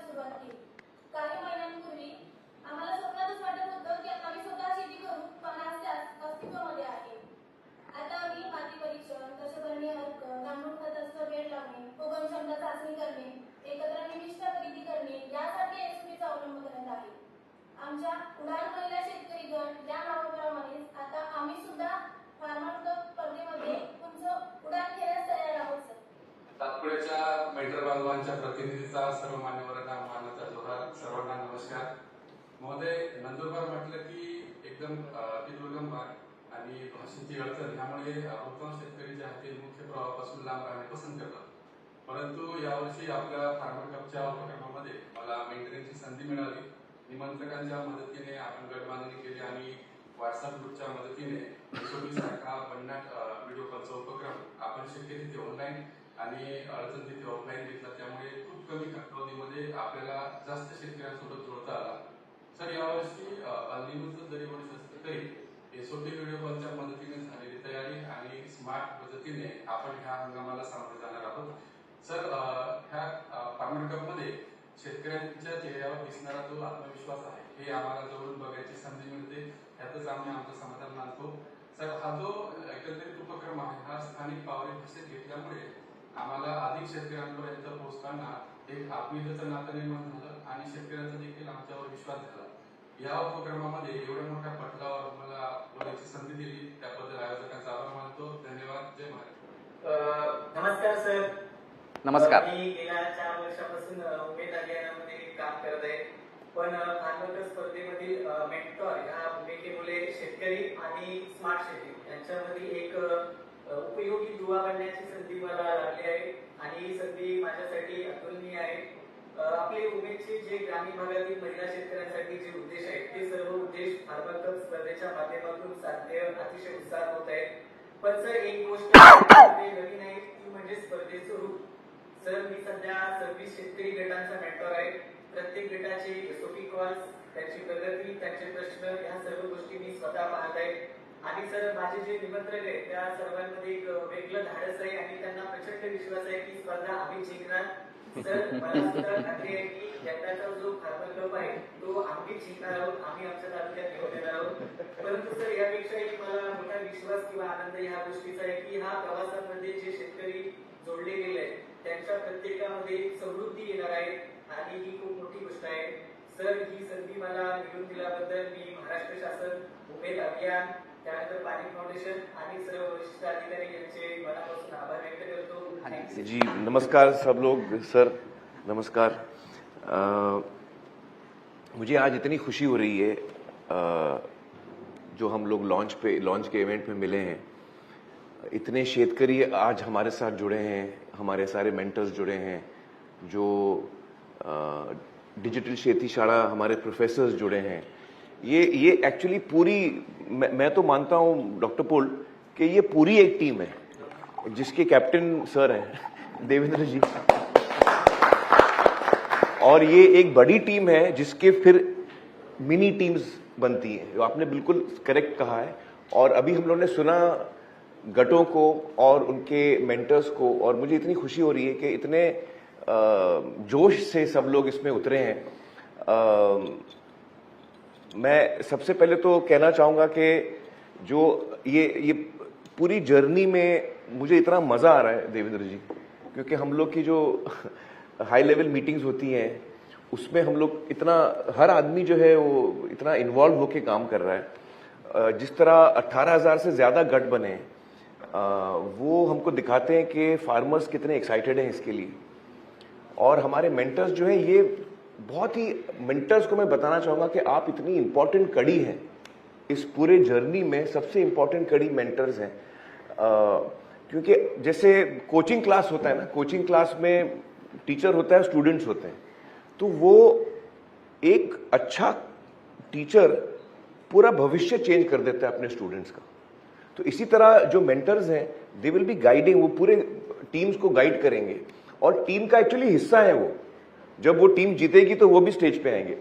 सुरुवात केली. काही महिन्यांपूर्वी आम्हाला स्वप्नातच वाटत होतं की आम्ही स्वतः शेती करू, पण आज ते अस्तित्वामध्ये आहे. आता आम्ही माती परीक्षण, दशपर्णी अर्क, गांडूळ खताचं वेळ लावणे, उगम क्षमता चाचणी करणे, एकत्र निविष्ठा खरेदी करणे यासाठी एसओपीचा अवलंब करत आहे. आमच्या उडान महिला शेतकरी गट या नावाप्रमाणेच आता आम्ही सुद्धा फार्मर कप स्पर्धेमध्ये उंच उडान खेळण्यास तयार आहोत सर. सातपुड्याच्या मेंटर बांधवांच्या प्रतिनिधीचा सर्व मान्यवरांना मानाचा जोहार. सर्वांना नमस्कार. महोदय, नंदुरबार म्हटलं की एकदम दुर्गम भाग आणि भाषेची अडचण यामुळे बहुतांश शेतकरी जे आहेत ते मुख्य प्रवाहापासून लांब राहणे पसंत करतात. परंतु यावर्षी आपल्या फार्मर कपच्या उपक्रमामध्ये मला मेंटरिंगची संधी मिळाली. निमंत्रकांच्या मदतीने आपण गटबांधणी केली आणि व्हॉट्सअप ग्रुपच्या मदतीने एसओपी सारखा भन्नाट व्हिडिओ कॉलचा उपक्रम आपण शक्य तिथे ऑनलाईन आणि अडचण तिथे ऑफलाईन घेतला. त्यामुळे खूप कमी कालावधीमध्ये आपल्याला जास्त शेतकऱ्यांसोबत जोडता आला. सर, यावर्षी अनियमित जरी वर्ष असलं तरी एसओपी व्हिडिओ कॉलच्या मदतीने झालेली तयारी आणि स्मार्ट पद्धतीने आपण ह्या हंगामाला सामोरे जाणार आहोत. सर, ह्या फार्मर कपमध्ये शेतकऱ्यांच्या चेहऱ्यावर दिसणारा जो आत्मविश्वास आहे हे आम्हाला जवळून बघायची संधी मिळते. यातच आम्ही आमचं समाधान मानतो. सर, हा जो एकंदरीत उपक्रम आहे हा स्थानिक पावरी भाषेत घेतल्यामुळे आम्हाला अधिक शेतकऱ्यांपर्यंत पोहोचताना एक आत्मीयतेचं नातं निर्माण झालं आणि शेतकऱ्यांचा देखील आमच्यावर विश्वास झाला. या उपक्रमामध्ये एवढ्या मोठ्या पटलावर मला बोलायची संधी दिली त्याबद्दल आयोजकांचा आभार मानतो. धन्यवाद. जय महाराष्ट्र. नमस्कार सर. नमस्कार. मी गेल्या 4 वर्षापासून उमेद अभियानामध्ये काम करत आहे. पण फार्मर कप स्पर्धेमधील मेंटॉर ह्या भूमिकेमुळे शेतकरी आणि स्मार्ट शेती यांच्यामध्ये एक उपयोगी दुवा बनण्याची संधी मला लाभली आहे आणि ही संधी माझ्यासाठी अतुलनीय आहे. आपले उमेदचे जे ग्रामीण भागातील महिला शेतकऱ्यांसाठी जे उद्देश आहेत ते सर्व उद्देश फार्मर कप स्पर्धेच्या माध्यमातून साध्य अतिशय उत्साह होत आहे. पण सर, एक गोष्ट नवीन आहे ती म्हणजे स्पर्धेचं रूप. सर, मी सध्या 26 शेतकरी गटांचा मेंटॉर आहे. प्रत्येक गटाचे एसओपी कॉल्स, त्यांची प्रगती, त्यांचे प्रश्न या सर्व गोष्टी मी स्वतः पाहत आहे. आणि सर, माझे जे निमंत्रक आहेत त्या सर्वांमध्ये एक वेगळं धाडस आहे आणि त्यांना प्रचंड विश्वास आहे की स्पर्धा आम्ही जिंकणार. सर, मला सुद्धा खात्री आहे की यंदाचा जो फार्मर कप आहे तो आम्ही जिंकणार आहोत, आम्ही आमच्या तालुक्यात घेऊन येणार आहोत. परंतु सर, यापेक्षाही मला मोठा विश्वास किंवा आनंद ह्या गोष्टीचा आहे की ह्या प्रवासामध्ये जे शेतकरी जोडले गेले आहेत त्यांच्या प्रत्येकामध्ये समृद्धी येणार आहे आणि ही खूप मोठी गोष्ट आहे. सर, ही संधी मला मिळवून दिल्याबद्दल मी महाराष्ट्र शासन, उमेद अभियान, त्यानंतर पाणी फाउंडेशन आणि सर्व वरिष्ठ अधिकारी यांचे मनापासून आभार व्यक्त करतो. जी नमस्कार सब लोग. सर नमस्कार. मुझे आज इतनी खुशी हो रही है जो हम लोग लॉन्च के इवेंट में मिले हैं. इतने शेतकरी आज हमारे साथ जुड़े हैं, हमारे सारे मेंटर्स जुड़े हैं, जो डिजिटल शेती शाला हमारे प्रोफेसर्स जुड़े हैं. ये एक्चुअली पूरी मैं तो मानता हूं डॉक्टर पोल कि ये पूरी एक टीम है जिसके कैप्टन सर हैं देवेंद्र जी, और ये एक बड़ी टीम है जिसके फिर मिनी टीम्स बनती हैं. जो आपने बिल्कुल करेक्ट कहा है. और अभी हम लोगों ने सुना गटों को और उनके मेंटर्स को, और मुझे इतनी खुशी हो रही है कि इतने जोश से सब लोग इसमें उतरे हैं. मैं सबसे पहले तो कहना चाहूँगा कि जो ये पूरी जर्नी में मुझे इतना मज़ा आ रहा है देवेंद्र जी, क्योंकि हम लोग की जो हाई लेवल मीटिंग्स होती हैं उसमें हम लोग इतना, हर आदमी जो है वो इतना इन्वॉल्व होके काम कर रहा है. जिस तरह 18,000 से ज़्यादा गट बने वो हमको दिखाते हैं कि फार्मर्स कितने एक्साइटेड हैं इसके लिए. और हमारे मेंटर्स जो हैं, ये बहुत ही, मेंटर्स को मैं बताना चाहूँगा कि आप इतनी इम्पोर्टेंट कड़ी हैं इस पूरे जर्नी में. सबसे इम्पोर्टेंट कड़ी मेंटर्स हैं. क्योंकि जैसे कोचिंग क्लास होता है ना, कोचिंग क्लास में टीचर होता है, स्टूडेंट्स होते हैं, तो वो एक अच्छा टीचर पूरा भविष्य चेंज कर देता है अपने स्टूडेंट्स का. तो इसी तरह जो मेंटर्स हैं दे विल बी गाइडिंग, वो पूरे टीम्स को गाइड करेंगे और टीम का एक्चुअली हिस्सा है वो. जब वो टीम जीतेगी तो वो भी स्टेज पे आएंगे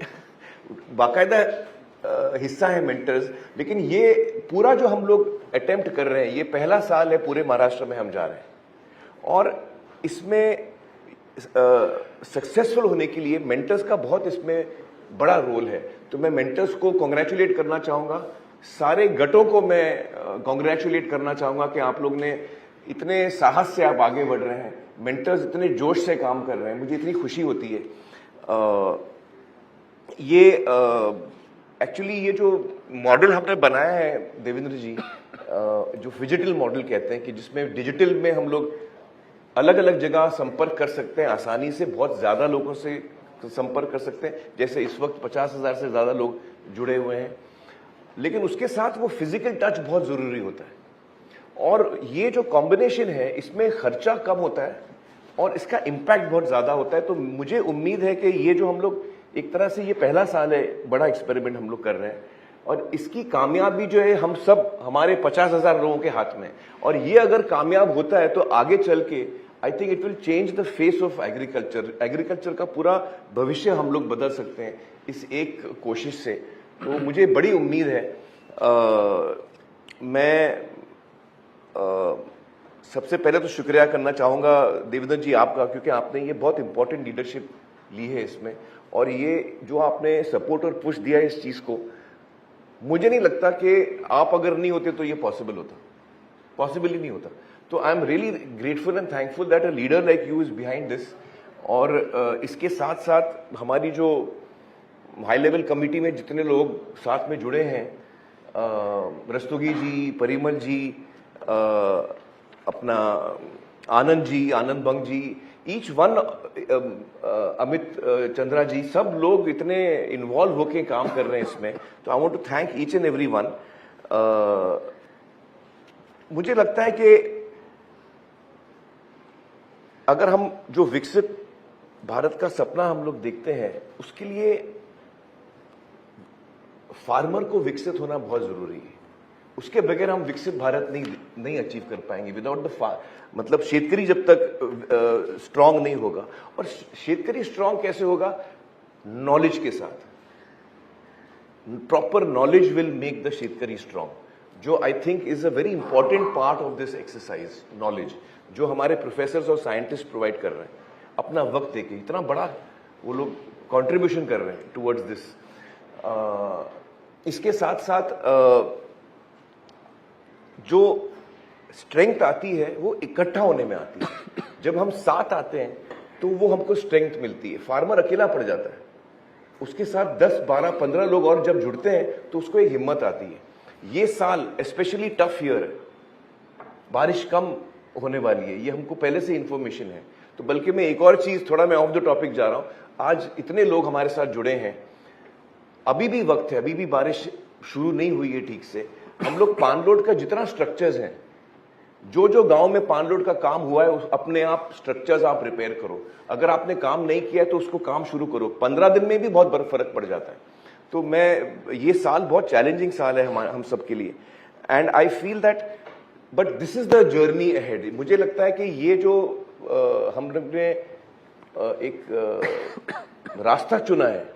बाकायदा हिस्सा है मेंटर्स. लेकिन ये पूरा जो हम लोग अटेम्प्ट कर रहे हैं, ये पहला साल है पूरे महाराष्ट्र में हम जा रहे हैं, और इसमें सक्सेसफुल होने के लिए मेंटर्स का बहुत इसमें बड़ा रोल है। तो मैं मेंटर्स को कॉन्ग्रेचुलेट करना चाहूँगा, सारे गटों को मैं कॉन्ग्रेचुलेट करना चाहूँगा कि आप लोग ने इतने साहस से आप आगे बढ़ रहे हैं, मेंटर्स इतने जोश से काम कर रहे हैं, मुझे इतनी खुशी होती है। ये एक्चुअली ये जो मॉडल हमने बनाया है देवेंद्र जी, जो फिजिटल मॉडल कहते हैं कि जिसमें डिजिटल में हम लोग अलग अलग जगह संपर्क कर सकते हैं, आसानी से बहुत ज्यादा लोगों से संपर्क कर सकते हैं। जैसे इस वक्त 50,000 से ज्यादा लोग जुड़े हुए हैं, लेकिन उसके साथ वो फिजिकल टच बहुत जरूरी होता है। और ये जो कॉम्बिनेशन है इसमें खर्चा कम होता है और इसका इम्पैक्ट बहुत ज्यादा होता है। तो मुझे उम्मीद है कि ये जो हम लोग एक तरह से ये पहला साल है, बड़ा एक्सपेरिमेंट हम लोग कर रहे हैं और इसकी कामयाबी जो है हम सब, हमारे 50,000 लोगों के हाथ में। और ये अगर कामयाब होता है तो आगे चल के I think it will change the face of agriculture. Agriculture का पूरा भविष्य हम लोग बदल सकते हैं इस एक कोशिश से। तो मुझे बड़ी उम्मीद है। मैं सबसे पहले तो शुक्रिया करना चाहूंगा देवेंद्र जी आपका, क्योंकि आपने ये बहुत इंपॉर्टेंट लीडरशिप ली है इसमें, और ये जो आपने सपोर्ट और पुश दिया है इस चीज को, मुझे नहीं लगता कि आप अगर नहीं होते तो ये पॉसिबल होता, पॉसिबल ही नहीं होता। तो I am really grateful and thankful that a leader like you is behind this. और इसके साथ साथ हमारी जो हाई लेवल कमिटी में जितने लोग साथ में जुड़े हैं, रस्तोगी जी, परिमल जी, अपना आनंद जी, आनंद बंग जी, ईच वन, अमित चंद्रा जी, सब लोग इतने इन्वॉल्व होके काम कर रहे हैं इसमें। तो I want to thank each and every one. मुझे लगता है कि अगर हम जो विकसित भारत का सपना हम लोग देखते हैं, उसके लिए फार्मर को विकसित होना बहुत जरूरी है। उसके बगैर हम विकसित भारत नहीं अचीव कर पाएंगे। विदाउट द मतलब शेतकरी जब तक स्ट्रांग नहीं होगा, और शेतकरी स्ट्रांग कैसे होगा? नॉलेज के साथ। Proper knowledge will make the शेतकरी स्ट्रांग, जो I think is a very important part of this exercise. Knowledge जो हमारे प्रोफेसर्स और साइंटिस्ट प्रोवाइड कर रहे हैं, अपना वक्त देके इतना बड़ा वो लोग कंट्रीब्यूशन कर रहे हैं टुवर्ड्स दिस। इसके साथ साथ जो स्ट्रेंथ आती है वो इकट्ठा होने में आती है। जब हम साथ आते हैं तो वो हमको स्ट्रेंथ मिलती है। फार्मर अकेला पड़ जाता है, उसके साथ 10, 12, 15 लोग और जब जुड़ते हैं तो उसको एक हिम्मत आती है। ये साल स्पेशली टफ ईयर है, बारिश कम होने वाली है, ये हमको पहले से इंफॉर्मेशन है। तो बल्कि मैं एक और चीज, थोड़ा मैं ऑफ द टॉपिक जा रहा हूं, आज इतने लोग हमारे साथ जुड़े हैं, अभी भी वक्त है, अभी भी बारिश शुरू नहीं हुई है ठीक से। हम लोग पान रोड का जितना स्ट्रक्चर्स हैं, जो गांव में पान रोड का काम हुआ है, उस अपने आप स्ट्रक्चर्स आप रिपेयर करो। अगर आपने काम नहीं किया है तो उसको काम शुरू करो, 15 दिन में भी बहुत बड़ा फर्क पड़ जाता है। तो ये साल बहुत चैलेंजिंग साल है हम सब के लिए, and I feel that, but this is the journey ahead. मुझे लगता है कि ये जो हम लोग ने एक रास्ता चुना है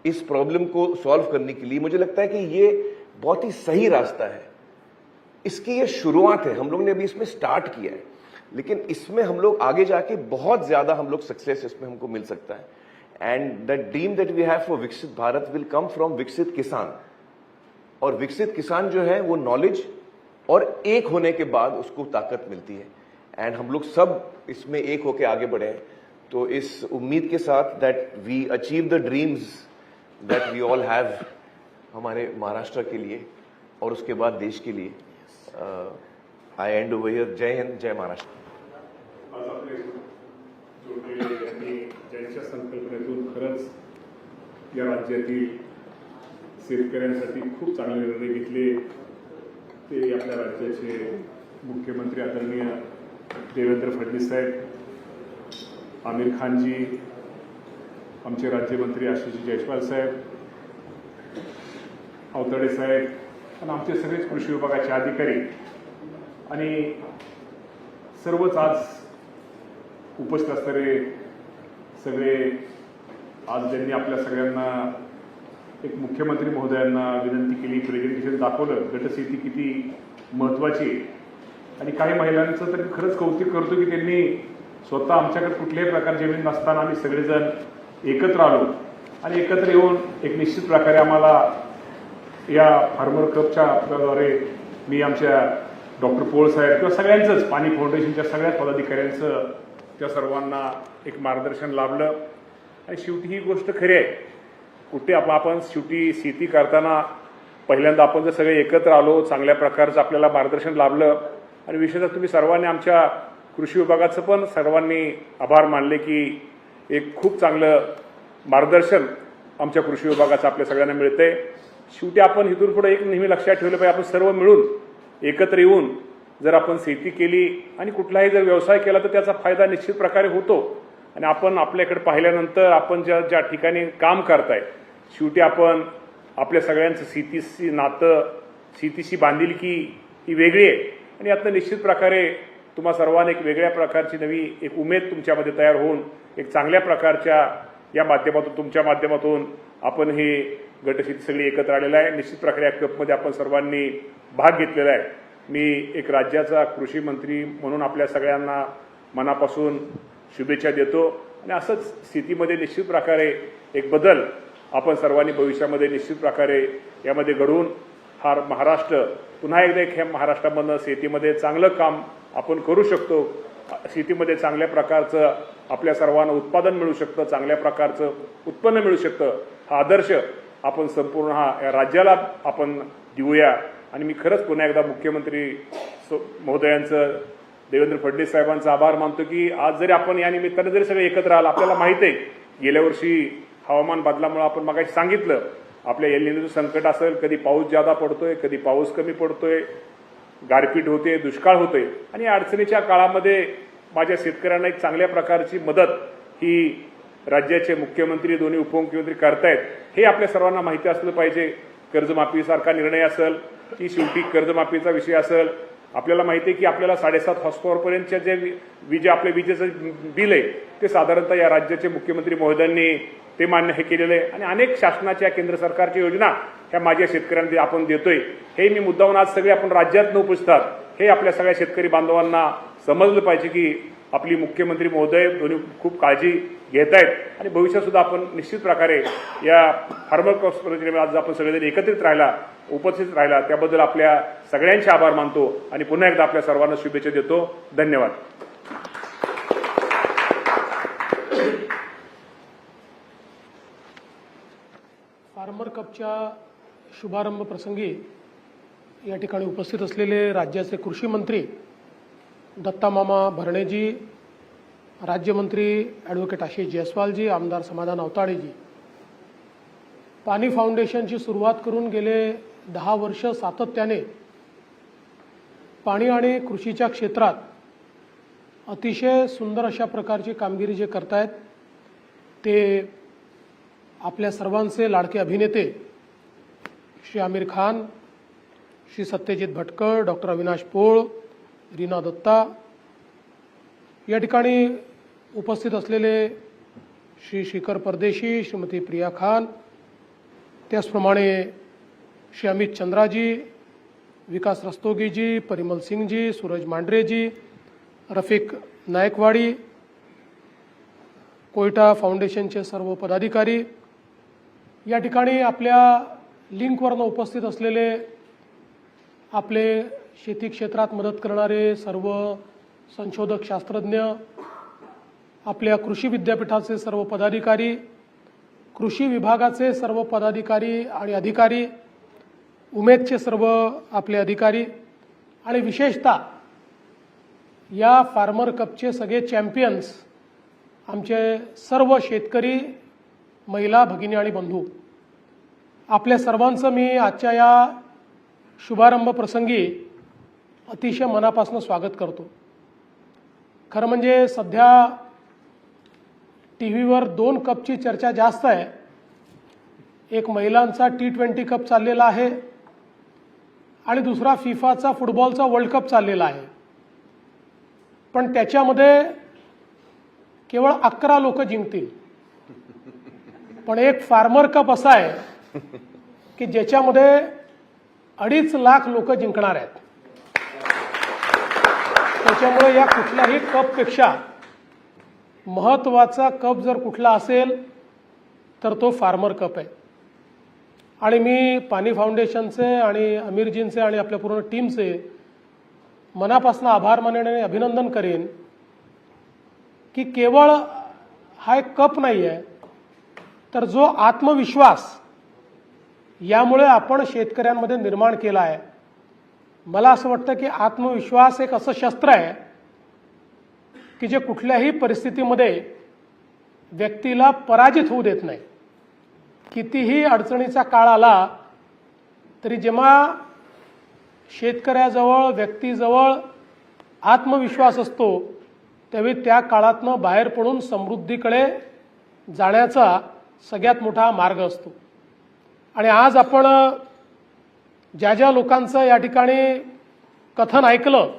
इस प्रॉब्लम को सॉल्व करने के लिए, मुझे लगता है कि ये बहुत ही सही रास्ता है। इसकी ये शुरुआत है, हम लोग ने अभी इसमें स्टार्ट किया है, लेकिन इसमें हम लोग आगे जाके बहुत ज्यादा हम लोग सक्सेस इसमें हमको मिल सकता है। And the dream that we have for विकसित भारत विल कम फ्रॉम विकसित किसान। और विकसित किसान जो है वो नॉलेज और एक होने के बाद उसको ताकत मिलती है, एंड हम लोग सब इसमें एक होके आगे बढ़े हैं। तो इस उम्मीद के साथ that we achieve the dreams that we all have हमारे महाराष्ट्र के लिए और उसके बाद देश के लिए। आई एंड ओवर हियर। जय हिंद, जय महाराष्ट्र। आज आपले जोडलेले यांनी ज्यांच्या संकल्पनेतून खरंच या राज्यातील शेतकऱ्यांसाठी खूप चांगले निर्णय घेतले, ते आपल्या राज्याचे मुख्यमंत्री आदरणीय देवेंद्र फडणवीस साहेब, आमिर खानजी, आमचे राज्यमंत्री आशिष जयस्वाल साहेब, अवतडे साहेब आणि आमचे सगळेच कृषी विभागाचे अधिकारी आणि सर्वच आज उपस्थित असणारे सगळे, आज ज्यांनी आपल्या सगळ्यांना एक मुख्यमंत्री महोदयांना विनंती केली, प्रेझेंटेशन दाखवलं, गटशेती किती महत्त्वाची आहे। आणि काही महिलांचं तर खरंच कौतुक करतो की त्यांनी स्वतः आमच्याकडे कुठल्याही प्रकार जमीन नसताना आम्ही सगळेजण एकत्र आलो आणि एकत्र येऊन एक निश्चित प्रकारे आम्हाला या फार्मर कपच्या द्वारे मी आमच्या डॉक्टर पोळ साहेब किंवा सगळ्यांचंच पाणी फाउंडेशनच्या सगळ्या पदाधिकाऱ्यांचं त्या सर्वांना एक मार्गदर्शन लाभलं. आणि शेवटी ही गोष्ट खरी आहे, कुठे आपण शेवटी शेती करताना पहिल्यांदा आपण जर सगळे एकत्र आलो, चांगल्या प्रकारचं आपल्याला मार्गदर्शन लाभलं. आणि विशेषतः तुम्ही सर्वांनी आमच्या कृषी विभागाचं पण सर्वांनी आभार मानले की एक खूप चांगलं मार्गदर्शन आमच्या कृषी विभागाचं आपल्या सगळ्यांना मिळतंय. शेवटी आपण इथून पुढे एक नेहमी लक्षात ठेवलं पाहिजे, आपण सर्व मिळून एकत्र येऊन जर आपण शेती केली आणि कुठलाही जर व्यवसाय केला तर त्याचा फायदा निश्चित प्रकारे होतो. आणि आपण आपल्याकडे पाहिल्यानंतर आपण ज्या ठिकाणी काम करताय, शेवटी आपण आपल्या सगळ्यांचं शेतीशी नातं, शेतीशी बांधिलकी ही वेगळी आहे. आणि यातनं निश्चित प्रकारे तुम्हा सर्वांना एक वेगळ्या प्रकारची नवी एक उमेद तुमच्यामध्ये तयार होऊन एक चांगल्या प्रकारच्या या माध्यमातून तुमच्या माध्यमातून आपण हे गटशेती सगळी एकत्र आलेलं आहे. निश्चित प्रकारे या कपमध्ये आपण सर्वांनी भाग घेतलेला आहे. मी एक राज्याचा कृषी मंत्री म्हणून आपल्या सगळ्यांना मनापासून शुभेच्छा देतो. आणि असंच शेतीमध्ये निश्चित प्रकारे एक बदल आपण सर्वांनी भविष्यामध्ये निश्चित प्रकारे यामध्ये घडवून हा महाराष्ट्र पुन्हा एकदा एक ह्या महाराष्ट्रामधनं शेतीमध्ये चांगलं काम आपण करू शकतो. शेतीमध्ये चांगल्या प्रकारचं आपल्या सर्वांना उत्पादन मिळू शकतं, चांगल्या प्रकारचं उत्पन्न मिळू शकतं. हा आदर्श आपण संपूर्ण या राज्याला आपण देऊया. आणि मी खरंच पुन्हा एकदा मुख्यमंत्री महोदयांचं, देवेंद्र फडणवीस साहेबांचा आभार मानतो की आज जरी आपण या निमित्तानं जरी सगळे एकत्र आलं, आपल्याला माहिती आहे गेल्या वर्षी हवामान बदलामुळे आपण मगाशी सांगितलं आपल्या एल संकट असेल, कधी पाऊस जादा पडतोय, कधी पाऊस कमी पडतोय, गारपीट होते, दुष्काळ होतोय. आणि या अडचणीच्या काळामध्ये माझ्या शेतकऱ्यांना एक चांगल्या प्रकारची मदत ही राज्याचे मुख्यमंत्री, दोन्ही उपमुख्यमंत्री करतायत हे आपल्या सर्वांना माहिती असलं पाहिजे. कर्जमाफीसारखा निर्णय असेल की शेवटी कर्जमाफीचा विषय असेल, आपल्याला माहिती आहे की आपल्याला 7.5 हॉर्सपॉवरपर्यंतच्या जे आपल्या विजेचं बिल आहे ते साधारणतः या राज्याचे मुख्यमंत्री महोदयांनी ते मान्य हे केलेलं आहे. आणि अनेक शासनाच्या केंद्र सरकारच्या योजना ह्या माझ्या शेतकऱ्यांना आपण देतोय. हे मी मुद्दाहून आज सगळे आपण राज्यात न उपजतात हे आपल्या सगळ्या शेतकरी बांधवांना समजलं पाहिजे की आपली मुख्यमंत्री महोदय दोन्ही खूप काळजी घेत आहेत. आणि भविष्यात सुद्धा आपण निश्चित प्रकारे या फार्मर कप स्पर्धेमध्ये आज आपण सगळेजण एकत्रित उपस्थित राहिला त्याबद्दल आपल्या सगळ्यांचे आभार मानतो आणि पुन्हा एकदा आपल्या सर्वांना शुभेच्छा देतो. धन्यवाद. फार्मर कपच्या शुभारंभ प्रसंगी या ठिकाणी उपस्थित असलेले राज्याचे कृषी मंत्री दत्तामामा भरणेजी, राज्यमंत्री ॲडव्होकेट आशिष जयस्वालजी, आमदार समाधान अवताडेजी, पाणी फाउंडेशनची सुरुवात करून गेले 10 वर्ष सातत्याने पाणी आणि कृषीच्या क्षेत्रात अतिशय सुंदर अशा प्रकारची कामगिरी जे करतायत ते आपल्या सर्वांचे लाडके अभिनेते श्री आमिर खान, श्री सत्यजित भटकर, डॉक्टर अविनाश पोळ, रीना दत्ता, या ठिकाणी उपस्थित असलेले श्री शिखर परदेशी, श्रीमती प्रिया खान, त्याचप्रमाणे श्री अमित चंद्राजी, विकास रस्तोगीजी, परिमल सिंगजी, सूरज मांढरेजी, रफिक नायकवाडी, कोयटा फाउंडेशनचे सर्व पदाधिकारी, या ठिकाणी आपल्या लिंकवरनं उपस्थित असलेले आपले शेती क्षेत्रात मदत करणारे सर्व संशोधक शास्त्रज्ञ, आपल्या कृषी विद्यापीठाचे सर्व पदाधिकारी, कृषी विभागाचे सर्व पदाधिकारी आणि अधिकारी, उमेदचे सर्व आपले अधिकारी आणि विशेषतः या फार्मर कपचे सगळे चॅम्पियन्स, आमचे सर्व शेतकरी महिला भगिनी आणि बंधू, आपल्या सर्वांचं मी आजच्या या शुभारंभ प्रसंगी अतिशय मनापासून स्वागत करतो. खरं म्हणजे सध्या टीव्हीवर 2 कपची चर्चा जास्त आहे. एक महिलांचा T20 कप चाललेला आहे आणि दुसरा फिफाचा फुटबॉलचा वर्ल्ड कप चाललेला आहे. पण त्याच्यामध्ये केवळ 11 लोक जिंकतील. पण एक फार्मर कप असा आहे की ज्याच्यामध्ये 2.5 लाख लोक जिंकणार आहेत. त्याच्यामुळे या कुठल्याही कपपेक्षा महत्त्वाचा कप जर कुठला असेल तर तो फार्मर कप आहे. आणि मी पाणी फाउंडेशनचे आणि अमीरजींचे आणि आपल्या पूर्ण टीमचे मनापासून आभार मानेन आणि अभिनंदन करेन की केवळ हा एक कप नाही आहे, तर जो आत्मविश्वास यामुळे आपण शेतकऱ्यांमध्ये निर्माण केला आहे. मला असं वाटतं की आत्मविश्वास एक असं शस्त्र आहे की जे कुठल्याही परिस्थितीमध्ये व्यक्तीला पराजित होऊ देत नाही. कितीही अडचणीचा काळ आला तरी जेव्हा शेतकऱ्याजवळ व्यक्तीजवळ आत्मविश्वास असतो त्यावेळी त्या काळातनं बाहेर पडून समृद्धीकडे जाण्याचा सगळ्यात मोठा मार्ग असतो. आणि आज आपण ज्या ज्या लोकांचं या ठिकाणी कथन ऐकलं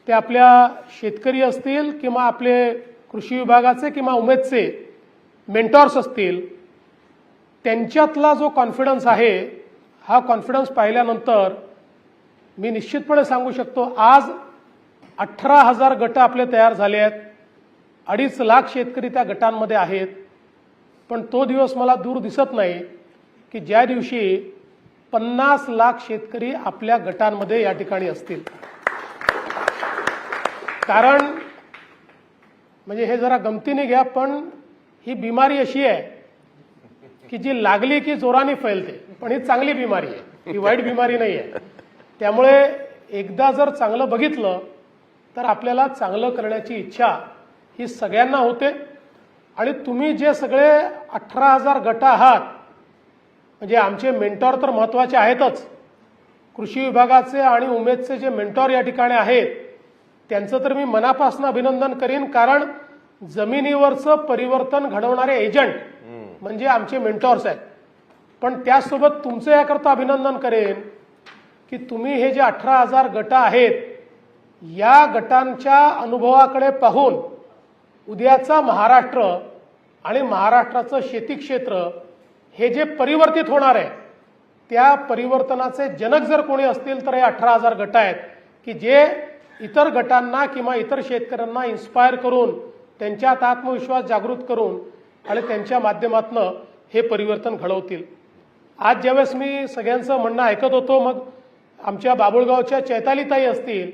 ते आपल्या शेतकरी असतील किंवा आपले कृषी विभागाचे किंवा उमेदचे मेंटॉर्स असतील, त्यांच्यातला जो कॉन्फिडन्स आहे हा कॉन्फिडन्स पाहिल्यानंतर मी निश्चितपणे सांगू शकतो आज 18,000 गट आपले तयार झाले आहेत. 2.5 लाख शेतकरी त्या गटांमध्ये आहेत. पण तो दिवस मला दूर दिसत नाही की ज्या दिवशी 50 लाख शेतकरी आपल्या गटांमध्ये या ठिकाणी असतील. कारण म्हणजे हे जरा गमतीने घ्या, पण ही बिमारी अशी आहे की जी लागली की जोराने फैलते, पण ही चांगली बिमारी आहे, ही वाईट बिमारी नाही आहे. त्यामुळे एकदा जर चांगलं बघितलं तर आपल्याला चांगलं करण्याची इच्छा ही सगळ्यांना होते. आणि तुम्ही जे सगळे 18,000 गट आहात, म्हणजे आमचे मेंटॉर तर महत्त्वाचे आहेतच, कृषी विभागाचे आणि उमेदचे जे मेंटॉर या ठिकाणी आहेत त्यांचं तर मी मनापासून अभिनंदन करीन. कारण जमिनीवरचं परिवर्तन घडवणारे एजंट म्हणजे आमचे मेंटॉर्स आहेत. पण त्यासोबत तुमचं याकरता अभिनंदन करेन की तुम्ही हे जे 18,000 गट आहेत या गटांच्या अनुभवाकडे पाहून उद्याचा महाराष्ट्र आणि महाराष्ट्राचं शेती क्षेत्र हे जे परिवर्तित होणार आहे त्या परिवर्तनाचे जनक जर कोणी असतील तर हे 18,000 गट आहेत की जे इतर गटांना किंवा इतर शेतकऱ्यांना इन्स्पायर करून त्यांच्यात आत्मविश्वास जागृत करून आणि त्यांच्या माध्यमातून हे परिवर्तन घडवतील. आज ज्यावेळेस मी सगळ्यांचं म्हणणं ऐकत होतो, मग आमच्या बाबुळगावच्या चैतालीताई असतील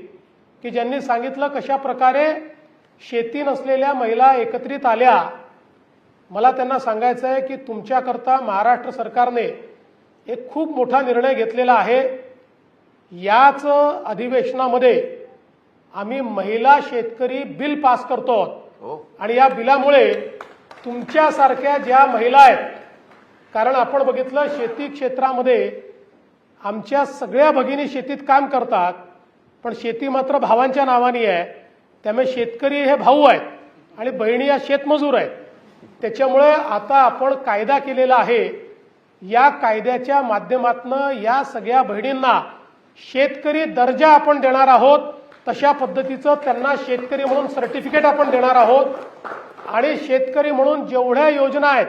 की ज्यांनी सांगितलं कशा प्रकारे शेती नसलेल्या महिला एकत्रित आल्या. मला त्यांना सांगायचं आहे की तुमच्याकरता महाराष्ट्र सरकारने एक खूप मोठा निर्णय घेतलेला आहे. याच अधिवेशनामध्ये आम्ही महिला शेतकरी बिल पास करतो आहोत. आणि या बिलामुळे तुमच्यासारख्या ज्या महिला आहेत, कारण आपण बघितलं शेती क्षेत्रामध्ये आमच्या सगळ्या भगिनी शेतीत काम करतात, पण शेती मात्र भावांच्या नावाने आहे. त्यामुळे शेतकरी हे भाऊ आहेत आणि बहिणी या शेतमजूर आहेत. त्याच्यामुळे आता आपण कायदा केलेला आहे. या कायद्याच्या माध्यमातून या सगळ्या बहिणींना शेतकरी दर्जा आपण देणार आहोत. तशा पद्धतीचं त्यांना शेतकरी म्हणून सर्टिफिकेट आपण देणार आहोत. आणि शेतकरी म्हणून जेवढ्या योजना आहेत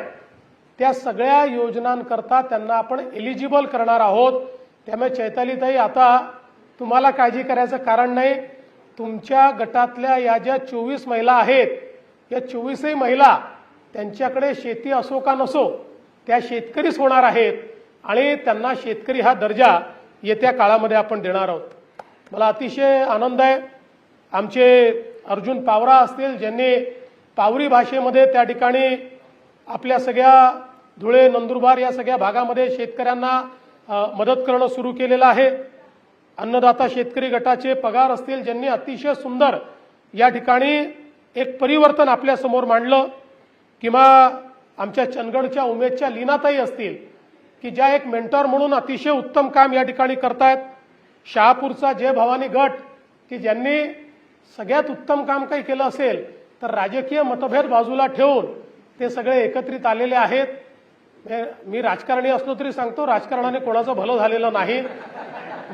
त्या सगळ्या योजनांकरता त्यांना आपण एलिजिबल करणार आहोत. त्यामुळे चैतालीताई आता तुम्हाला काळजी करायचं कारण नाही. तुमच्या गटातल्या या ज्या 24 महिला आहेत या 24ही महिला त्यांच्याकडे शेती असो का नसो त्या शेतकरीच होणार आहेत आणि त्यांना शेतकरी हा दर्जा येत्या काळामध्ये आपण देणार आहोत. मला अतिशय आनंद आहे. आमचे अर्जुन पावरा असतील ज्यांनी पावरी भाषेमध्ये त्या ठिकाणी आपल्या सगळ्या धुळे नंदुरबार या सगळ्या भागामध्ये शेतकऱ्यांना मदत करणं सुरू केलेलं आहे. अन्नदाता शेतकरी गटाचे पगार असतील ज्यांनी अतिशय सुंदर या ठिकाणी एक परिवर्तन आपल्यासमोर मांडलं. किंवा आमच्या चंदगडच्या उमेदच्या लीनाताई असतील की ज्या एक मेंटॉर म्हणून अतिशय उत्तम काम या ठिकाणी करतायत. शहापूरचा जय भवानी गट की ज्यांनी सगळ्यात उत्तम काम काही केलं असेल तर राजकीय मतभेद बाजूला ठेवून ते सगळे एकत्रित आलेले आहेत. मी राजकारणी असलो तरी सांगतो राजकारणाने कोणाचं भलं झालेलं नाही,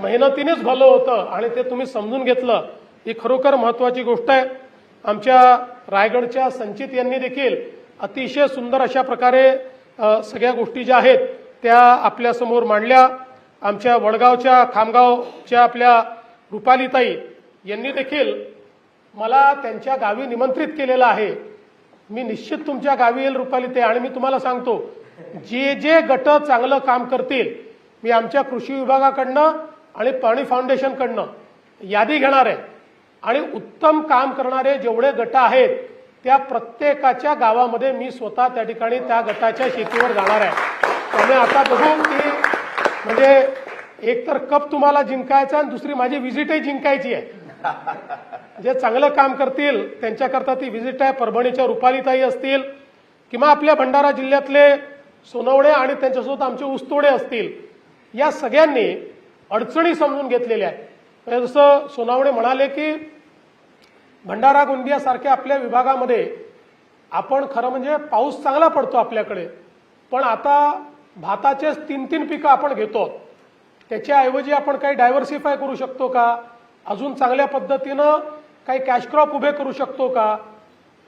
मेहनतीनेच भलं होतं आणि ते तुम्ही समजून घेतलं ही खरोखर महत्त्वाची गोष्ट आहे. आमच्या रायगडच्या संचित यांनी देखील अतिशय सुंदर अशा प्रकारे सगळ्या गोष्टी ज्या आहेत त्या आपल्यासमोर मांडल्या. आमच्या वडगावच्या खामगावच्या आपल्या रुपालीताई यांनी देखील मला त्यांच्या गावी निमंत्रित केलेलं आहे मी निश्चित तुमच्या गावी येईल रुपाली ते. आणि मी तुम्हाला सांगतो, जे जे गट चांगलं काम करतील मी आमच्या कृषी विभागाकडनं आणि पाणी फाउंडेशनकडनं यादी घेणार आहे आणि उत्तम काम करणारे जेवढे गट आहेत त्या प्रत्येकाच्या गावामध्ये मी स्वतः त्या ठिकाणी त्या गटाच्या शेतीवर जाणार आहे. त्यामुळे आता बघू की म्हणजे एक तर कप तुम्हाला जिंकायचा आणि दुसरी माझी व्हिजिटही जिंकायची आहे. जे चांगलं काम करतील त्यांच्याकरता ती व्हिजिट आहे. परभणीच्या रुपालीताई असतील किंवा आपल्या भंडारा जिल्ह्यातले सोनवणे आणि त्यांच्यासोबत आमचे ऊसतोडे असतील, या सगळ्यांनी अडचणी समजून घेतलेल्या आहेत. म्हणजे जसं सोनवणे म्हणाले की भंडारा गोंदियासारख्या आपल्या विभागामध्ये आपण खरं म्हणजे पाऊस चांगला पडतो आपल्याकडे, पण आता भाताचे 3-3 पिकं आपण घेतो. त्याच्याऐवजी आपण काही डायव्हर्सिफाय करू शकतो का? अजून चांगल्या पद्धतीनं काही कॅश क्रॉप उभे करू शकतो का?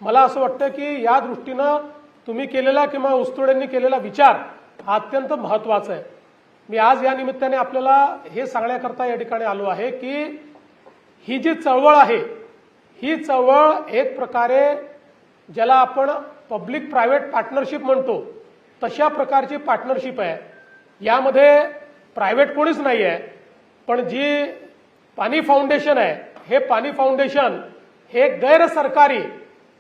मला असं वाटतं की या दृष्टीनं तुम्ही केलेला किंवा ऊसतोड्यांनी केलेला विचार हा अत्यंत महत्वाचा आहे. मी आज या निमित्ताने आपल्याला हे सांगण्याकरता या ठिकाणी आलो आहे की ही जी चळवळ आहे ही चळवळ एक प्रकारे ज्याला आपण पब्लिक प्रायव्हेट पार्टनरशिप म्हणतो तशा प्रकारची पार्टनरशिप आहे. यामध्ये प्रायव्हेट कोणीच नाही आहे, पण जी पाणी फाउंडेशन आहे हे पाणी फाउंडेशन हे गैर सरकारी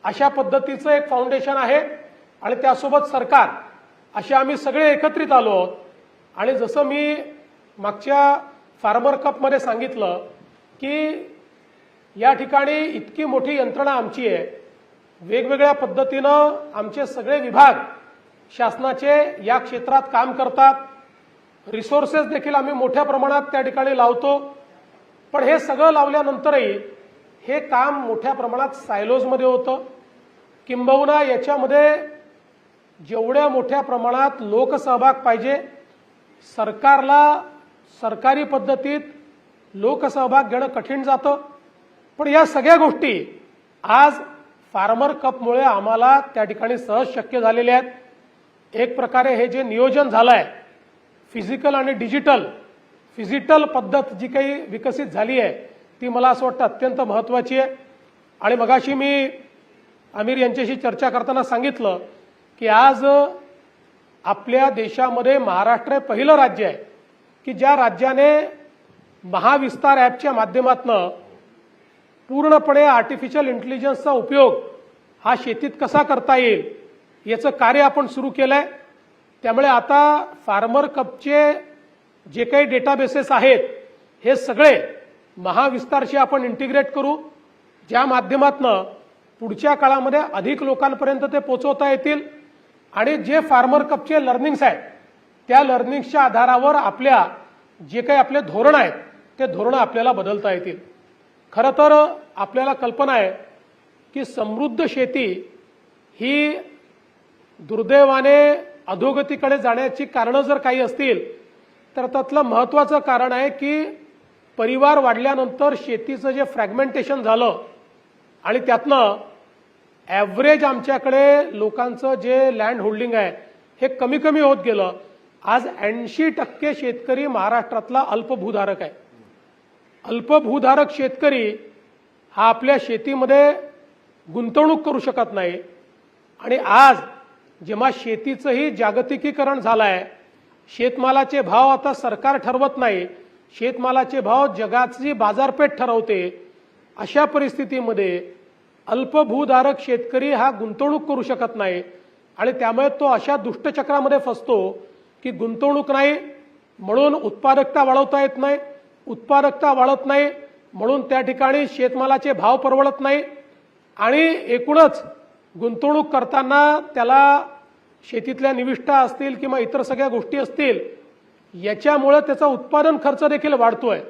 अशा पद्धतीचं एक फाउंडेशन आहे आणि त्यासोबत सरकार असे आम्ही सगळे एकत्रित आलो आहोत. आणि जसं मी मागच्या फार्मर कपमध्ये सांगितलं की या ठिकाणी इतकी मोठी यंत्रणा आमची आहे, वेगवेगळ्या पद्धतीनं आमचे सगळे विभाग शासनाचे या क्षेत्रात काम करतात. रिसोर्सेस देखील आम्ही मोठ्या प्रमाणात त्या ठिकाणी लावतो. पण हे सगळं लावल्यानंतरही हे काम मोठ्या प्रमाणात सायलोजमध्ये होतं. किंबहुना याच्यामध्ये जेवढ्या मोठ्या प्रमाणात लोकसहभाग पाहिजे, सरकारला सरकारी पद्धतीत लोकसहभाग घेणं कठीण जातं. पण या सगळ्या गोष्टी आज फार्मर कपमुळे आम्हाला त्या ठिकाणी सहज शक्य झालेल्या आहेत. एक प्रकारे हे जे नियोजन झालं आहे फिजिकल आणि डिजिटल पद्धत जी काही विकसित झाली आहे ती मला असं वाटतं अत्यंत महत्त्वाची आहे. आणि मगाशी मी आमिर यांच्याशी चर्चा करताना सांगितलं की आज आपल्या देशामध्ये महाराष्ट्र हे पहिलं राज्य आहे की ज्या राज्याने महाविस्तार ॲपच्या माध्यमातून पूर्णपणे आर्टिफिशियल इंटेलिजन्सचा उपयोग हा शेतीत कसा करता येईल याचं कार्य आपण सुरू केलं आहे. त्यामुळे आता फार्मर कपचे जे काही डेटाबेसेस आहेत हे सगळे महाविस्तारशी आपण इंटिग्रेट करू, ज्या माध्यमातून पुढच्या काळामध्ये अधिक लोकांपर्यंत ते पोहोचवता येतील. आणि जे फार्मर कपचे लर्निंग्स आहेत त्या लर्निंग्सच्या आधारावर आपल्या जे काही आपले धोरण आहेत ते धोरणं आपल्याला बदलता येतील. खरं तर आपल्याला कल्पना आहे की समृद्ध शेती ही दुर्दैवाने अधोगतीकडे जाण्याची कारणं जर काही असतील तर त्यातलं महत्त्वाचं कारण आहे की परिवार वाढल्यानंतर शेतीचं जे फ्रॅगमेंटेशन झालं आणि त्यातनं ॲव्हरेज आमच्याकडे लोकांचं जे लँड होल्डिंग आहे हे कमी कमी होत गेलं. आज 80% शेतकरी महाराष्ट्रातला अल्पभूधारक आहे. अल्पभूधारक शेतकरी हा आपल्या शेतीमध्ये गुंतवणूक करू शकत नाही. आणि आज जेव्हा शेतीचंही जागतिकीकरण झालं आहे, शेतमालाचे भाव आता सरकार ठरवत नाही, शेतमालाचे भाव जगाची बाजारपेठ ठरवते. अशा परिस्थितीमध्ये अल्पभूधारक शेतकरी हा गुंतवणूक करू शकत नाही आणि त्यामुळे तो अशा दुष्टचक्रामध्ये फसतो की गुंतवणूक नाही म्हणून उत्पादकता वाढवता येत नाही, उत्पादकता वाढत नाही म्हणून त्या ठिकाणी शेतमालाचे भाव परवडत नाही आणि एकूणच गुंतवणूक करताना त्याला शेतीतल्या निविष्ठा असतील किंवा इतर सगळ्या गोष्टी असतील याच्यामुळे त्याचा उत्पादन खर्च देखील वाढतोय.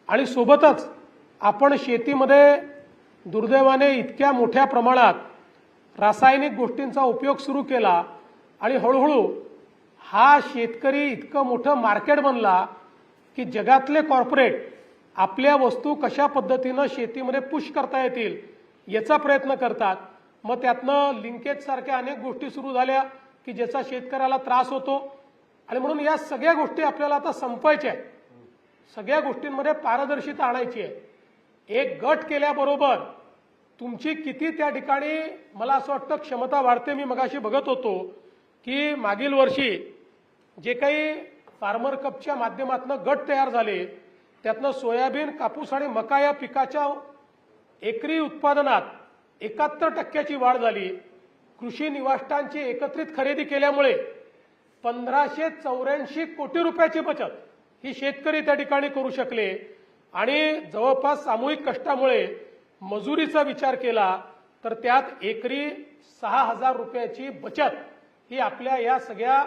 आणि सोबतच आपण शेतीमध्ये दुर्दैवाने इतक्या मोठ्या प्रमाणात रासायनिक गोष्टींचा उपयोग सुरू केला आणि हळूहळू हा शेतकरी इतकं मोठं मार्केट बनला की जगातले कॉर्पोरेट आपल्या वस्तू कशा पद्धतीनं शेतीमध्ये पुश करता येतील याचा प्रयत्न करतात. मग त्यातनं लिंकेज सारख्या अनेक गोष्टी सुरू झाल्या की ज्याचा शेतकऱ्याला त्रास होतो. आणि म्हणून या सगळ्या गोष्टी आपल्याला आता संपवायच्या आहेत. सगळ्या गोष्टींमध्ये पारदर्शिता आणायची आहे. एक गट केल्याबरोबर तुमची किती त्या ठिकाणी मला असं वाटतं क्षमता वाढते. मी मगाशी बघत होतो की मागील वर्षी जे काही फार्मर कपच्या माध्यमातून गट तयार झाले त्यातनं सोयाबीन, कापूस आणि मका या पिकाच्या एकरी उत्पादनात 71% वाढ झाली. कृषी निवासस्थानची एकत्रित खरेदी केल्यामुळे 1584 कोटी रुपयाची बचत ही शेतकरी त्या ठिकाणी करू शकले. आणि जवळपास सामूहिक कष्टामुळे मजुरीचा विचार केला तर त्यात एकरी 6000 रुपयाची बचत ही आपल्या या सगळ्या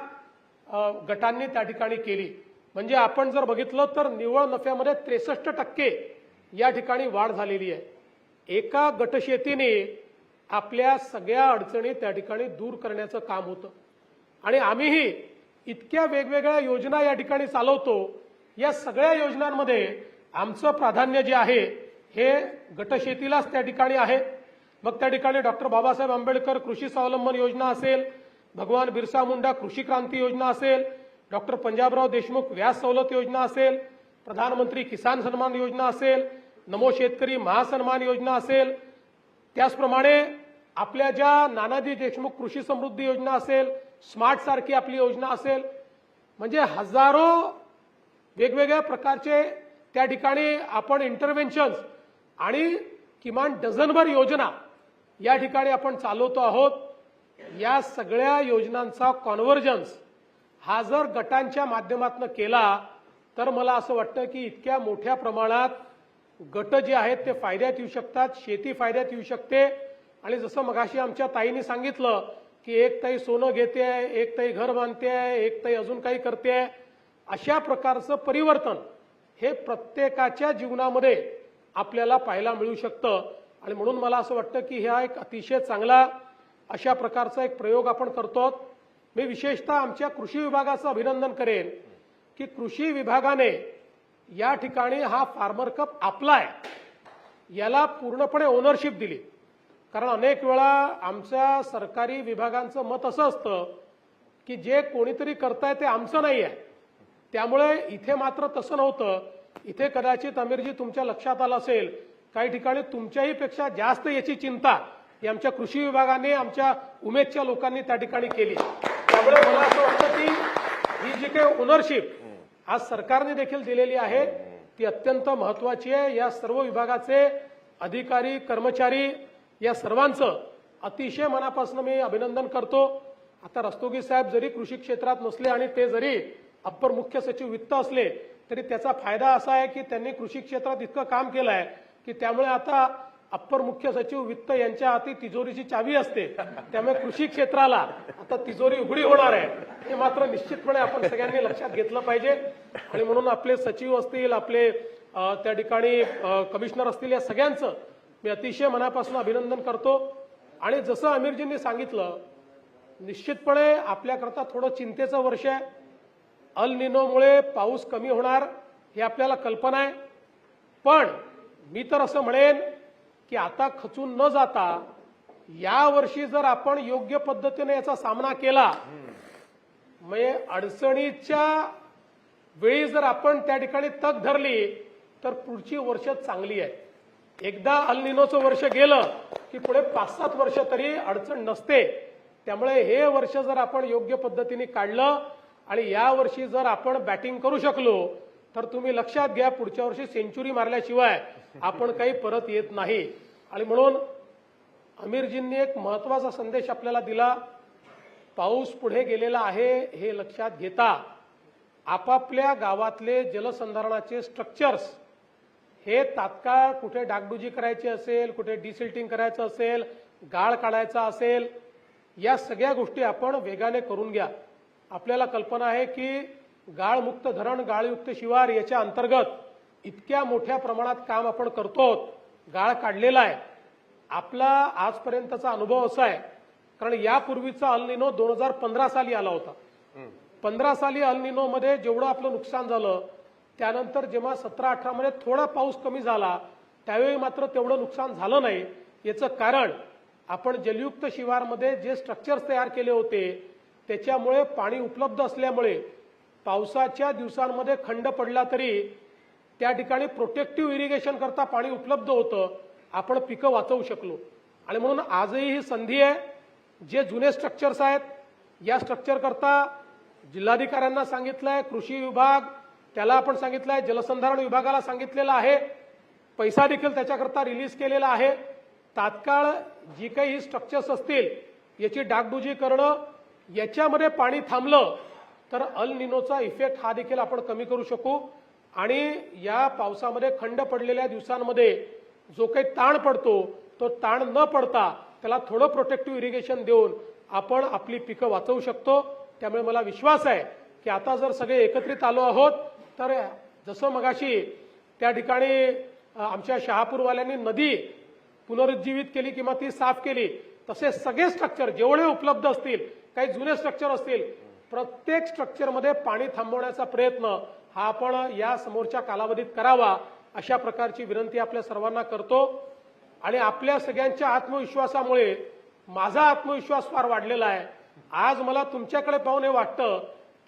गटांनी त्या ठिकाणी केली. म्हणजे आपण जर बघितलं तर निव्वळ नफ्यामध्ये 63% या ठिकाणी वाढ झालेली आहे. एका गटशेतीने आपल्या सगळ्या अडचणी त्या ठिकाणी दूर करण्याचं काम होतं. आणि आम्हीही इतक्या वेगवेगळ्या योजना या ठिकाणी चालवतो. या सगळ्या योजनांमध्ये आमचं प्राधान्य जे आहे हे गटशेतीलाच त्या ठिकाणी आहे. मग त्या ठिकाणी डॉक्टर बाबासाहेब आंबेडकर कृषी स्वावलंबन योजना असेल, भगवान बिरसा मुंडा कृषी क्रांती योजना असेल, डॉक्टर पंजाबराव देशमुख व्याज सवलत योजना असेल, प्रधानमंत्री किसान सन्मान योजना असेल, नमो शेतकरी महासन्मान योजना असेल, त्याचप्रमाणे आपल्या ज्या नानाजी देशमुख कृषी समृद्धी योजना असेल, स्मार्ट सारखी आपली योजना असेल, म्हणजे हजारो वेगवेगळ्या प्रकारचे त्या ठिकाणी आपण इंटरव्हेन्शन्स आणि किमान डझनभर योजना या ठिकाणी आपण चालवतो आहोत. या सगळ्या योजनांचा कॉन्व्हर्जन्स हा जर गटांच्या माध्यमातून केला तर मला असं वाटतं की इतक्या मोठ्या प्रमाणात गट जे आहेत ते फायद्यात येऊ शकतात, शेती फायद्यात येऊ शकते. आणि जसं मगाशी आमच्या ताईंनी सांगितलं की एक ताई सोनं घेते आहे, एक ताई घर बांधते आहे, एक ताई अजून काही करते आहे, अशा प्रकारचं परिवर्तन हे प्रत्येकाच्या जीवनामध्ये आपल्याला पाहायला मिळू शकतं. आणि म्हणून मला असं वाटतं की हा एक अतिशय चांगला अशा प्रकारचा एक प्रयोग आपण करतो. मी विशेषतः आमच्या कृषी विभागाचं अभिनंदन करेन की कृषी विभागाने या ठिकाणी हा फार्मर कप आपला आहे याला पूर्णपणे ओनरशिप दिली. कारण अनेक वेळा आमच्या सरकारी विभागांचं मत असं असतं की जे कोणीतरी करताय ते आमचं नाही आहे. त्यामुळे इथे मात्र तसं नव्हतं. इथे कदाचित अमीरजी तुमच्या लक्षात आलं असेल काही ठिकाणी तुमच्याही पेक्षा जास्त याची चिंता ही आमच्या कृषी विभागाने आमच्या उमेदच्या लोकांनी त्या ठिकाणी केली. त्यामुळे मला असं वाटतं की ही जी काही ओनरशिप आज सरकारने देखील दिलेली आहे ती अत्यंत महत्वाची आहे. या सर्व विभागाचे अधिकारी, कर्मचारी या सर्वांचं अतिशय मनापासून मी अभिनंदन करतो. आता रस्तोगी साहेब जरी कृषी क्षेत्रात नसले आणि ते जरी अप्पर मुख्य सचिव वित्त असले तरी त्याचा फायदा असा आहे की त्यांनी कृषी क्षेत्रात इतकं काम केलं आहे की त्यामुळे आता अप्पर मुख्य सचिव वित्त यांच्या हाती तिजोरीची चावी असते. त्यामुळे कृषी क्षेत्राला आता तिजोरी उघडी होणार आहे हे मात्र निश्चितपणे आपण सगळ्यांनी लक्षात घेतलं पाहिजे. आणि म्हणून आपले सचिव असतील, आपले त्या ठिकाणी कमिशनर असतील, या सगळ्यांचं मी अतिशय मनापासून अभिनंदन करतो. आणि जसं आमिरजींनी सांगितलं निश्चितपणे आपल्याकरता थोडं चिंतेचं वर्ष आहे. अल निनोमुळे पाऊस कमी होणार हे आपल्याला कल्पना आहे. पण मी तर असं म्हणेन की आता खचून न जाता या वर्षी जर आपण योग्य पद्धतीने याचा सामना केला म्हणजे अडचणीच्या वेळी जर आपण त्या ठिकाणी तग धरली तर पुढची वर्ष चांगली आहे. एकदा अल निनोचं वर्ष गेलं की पुढे 5-7 वर्ष तरी अडचण नसते. त्यामुळे हे वर्ष जर आपण योग्य पद्धतीने काढलं आणि या वर्षी जर आपण बॅटिंग करू शकलो तर तुम्ही लक्षात घ्या पुढच्या वर्षी सेंचुरी मारल्याशिवाय आपण काही परत येत नाही. आणि म्हणून आमिरजींनी एक महत्वाचा संदेश आपल्याला दिला. पाऊस पुढे गेलेला आहे हे लक्षात घेता आपापल्या गावातले जलसंधारणाचे स्ट्रक्चर्स हे तात्काळ कुठे डागडुजी करायची असेल, कुठे डिसिल्टिंग करायचं असेल, गाळ काढायचा असेल, या सगळ्या गोष्टी आपण वेगाने करून घ्या. आपल्याला कल्पना आहे की गाळमुक्त धरण, गाळयुक्त शिवार याच्या अंतर्गत इतक्या मोठ्या प्रमाणात काम आपण करतो. गाळ काढलेला आहे. आपला आजपर्यंतचा अनुभव असा आहे कारण यापूर्वीचा अल निनो 2015 साली आला होता. 15 साली अल निनो मध्ये जेवढं आपलं नुकसान झालं त्यानंतर जेव्हा 17-18 मध्ये थोडा पाऊस कमी झाला त्यावेळी मात्र तेवढं नुकसान झालं नाही. याचं कारण आपण जलयुक्त शिवारमध्ये जे स्ट्रक्चर्स तयार केले होते त्याच्यामुळे पाणी उपलब्ध असल्यामुळे पावसाच्या दिवसांमध्ये खंड पडला तरी त्या ठिकाणी प्रोटेक्टिव्ह इरिगेशन करता पाणी उपलब्ध होतं. आपण पिकं वाचवू शकलो. आणि म्हणून आजही ही संधी आहे. जे जुने स्ट्रक्चर्स आहेत या स्ट्रक्चर करता जिल्हाधिकाऱ्यांना सांगितलंय, कृषी विभाग त्याला आपण सांगितलंय, जलसंधारण विभागाला सांगितलेलं आहे, पैसा देखील त्याच्याकरता रिलीज केलेला आहे. तात्काळ जी काही स्ट्रक्चर्स असतील याची डागडुजी करणं, याच्यामध्ये पाणी थांबलं तर अल निनोचा इफेक्ट हा देखील आपण कमी करू शकू. आणि या पावसामध्ये खंड पडलेल्या दिवसांमध्ये जो काही ताण पडतो तो ताण न पडता त्याला थोडं प्रोटेक्टिव्ह इरिगेशन देऊन आपण आपली पिकं वाचवू शकतो. त्यामुळे मला विश्वास आहे की आता जर सगळे एकत्रित आलो आहोत तर जसं मगाशी त्या ठिकाणी आमच्या शहापूरवाल्यांनी नदी पुनरुज्जीवित केली किंवा ती साफ केली, तसे सगळे स्ट्रक्चर जेवढे उपलब्ध असतील, काही जुने स्ट्रक्चर असतील, प्रत्येक स्ट्रक्चरमध्ये पाणी थांबवण्याचा प्रयत्न हा आपण या समोरच्या कालावधीत करावा, अशा प्रकारची विनंती आपल्या सर्वांना करतो. आणि आपल्या सगळ्यांच्या आत्मविश्वासामुळे माझा आत्मविश्वास फार वाढलेला आहे. आज मला तुमच्याकडे पाहून हे वाटतं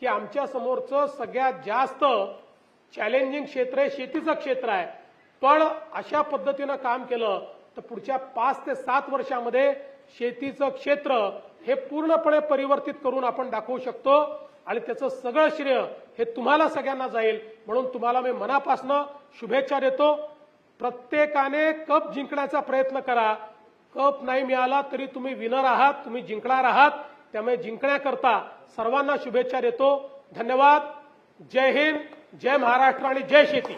की आमच्या समोरचं सगळ्यात जास्त चॅलेंजिंग क्षेत्र आहे शेतीचं क्षेत्र आहे. पण अशा पद्धतीनं काम केलं तर पुढच्या 5 ते 7 वर्षामध्ये शेतीचं क्षेत्र हे पूर्णपणे परिवर्तित करून आपण दाखवू शकतो. आणि त्याचं सगळं श्रेय हे तुम्हाला सगळ्यांना जाईल. म्हणून तुम्हाला मी मनापासून शुभेच्छा देतो. प्रत्येकाने कप जिंकण्याचा प्रयत्न करा. कप नाही मिळाला तरी तुम्ही विनर आहात, तुम्ही जिंकणार आहात. त्यामुळे जिंकण्याकरता सर्वांना शुभेच्छा देतो. धन्यवाद. जय हिंद, जय महाराष्ट्र आणि जय शेती.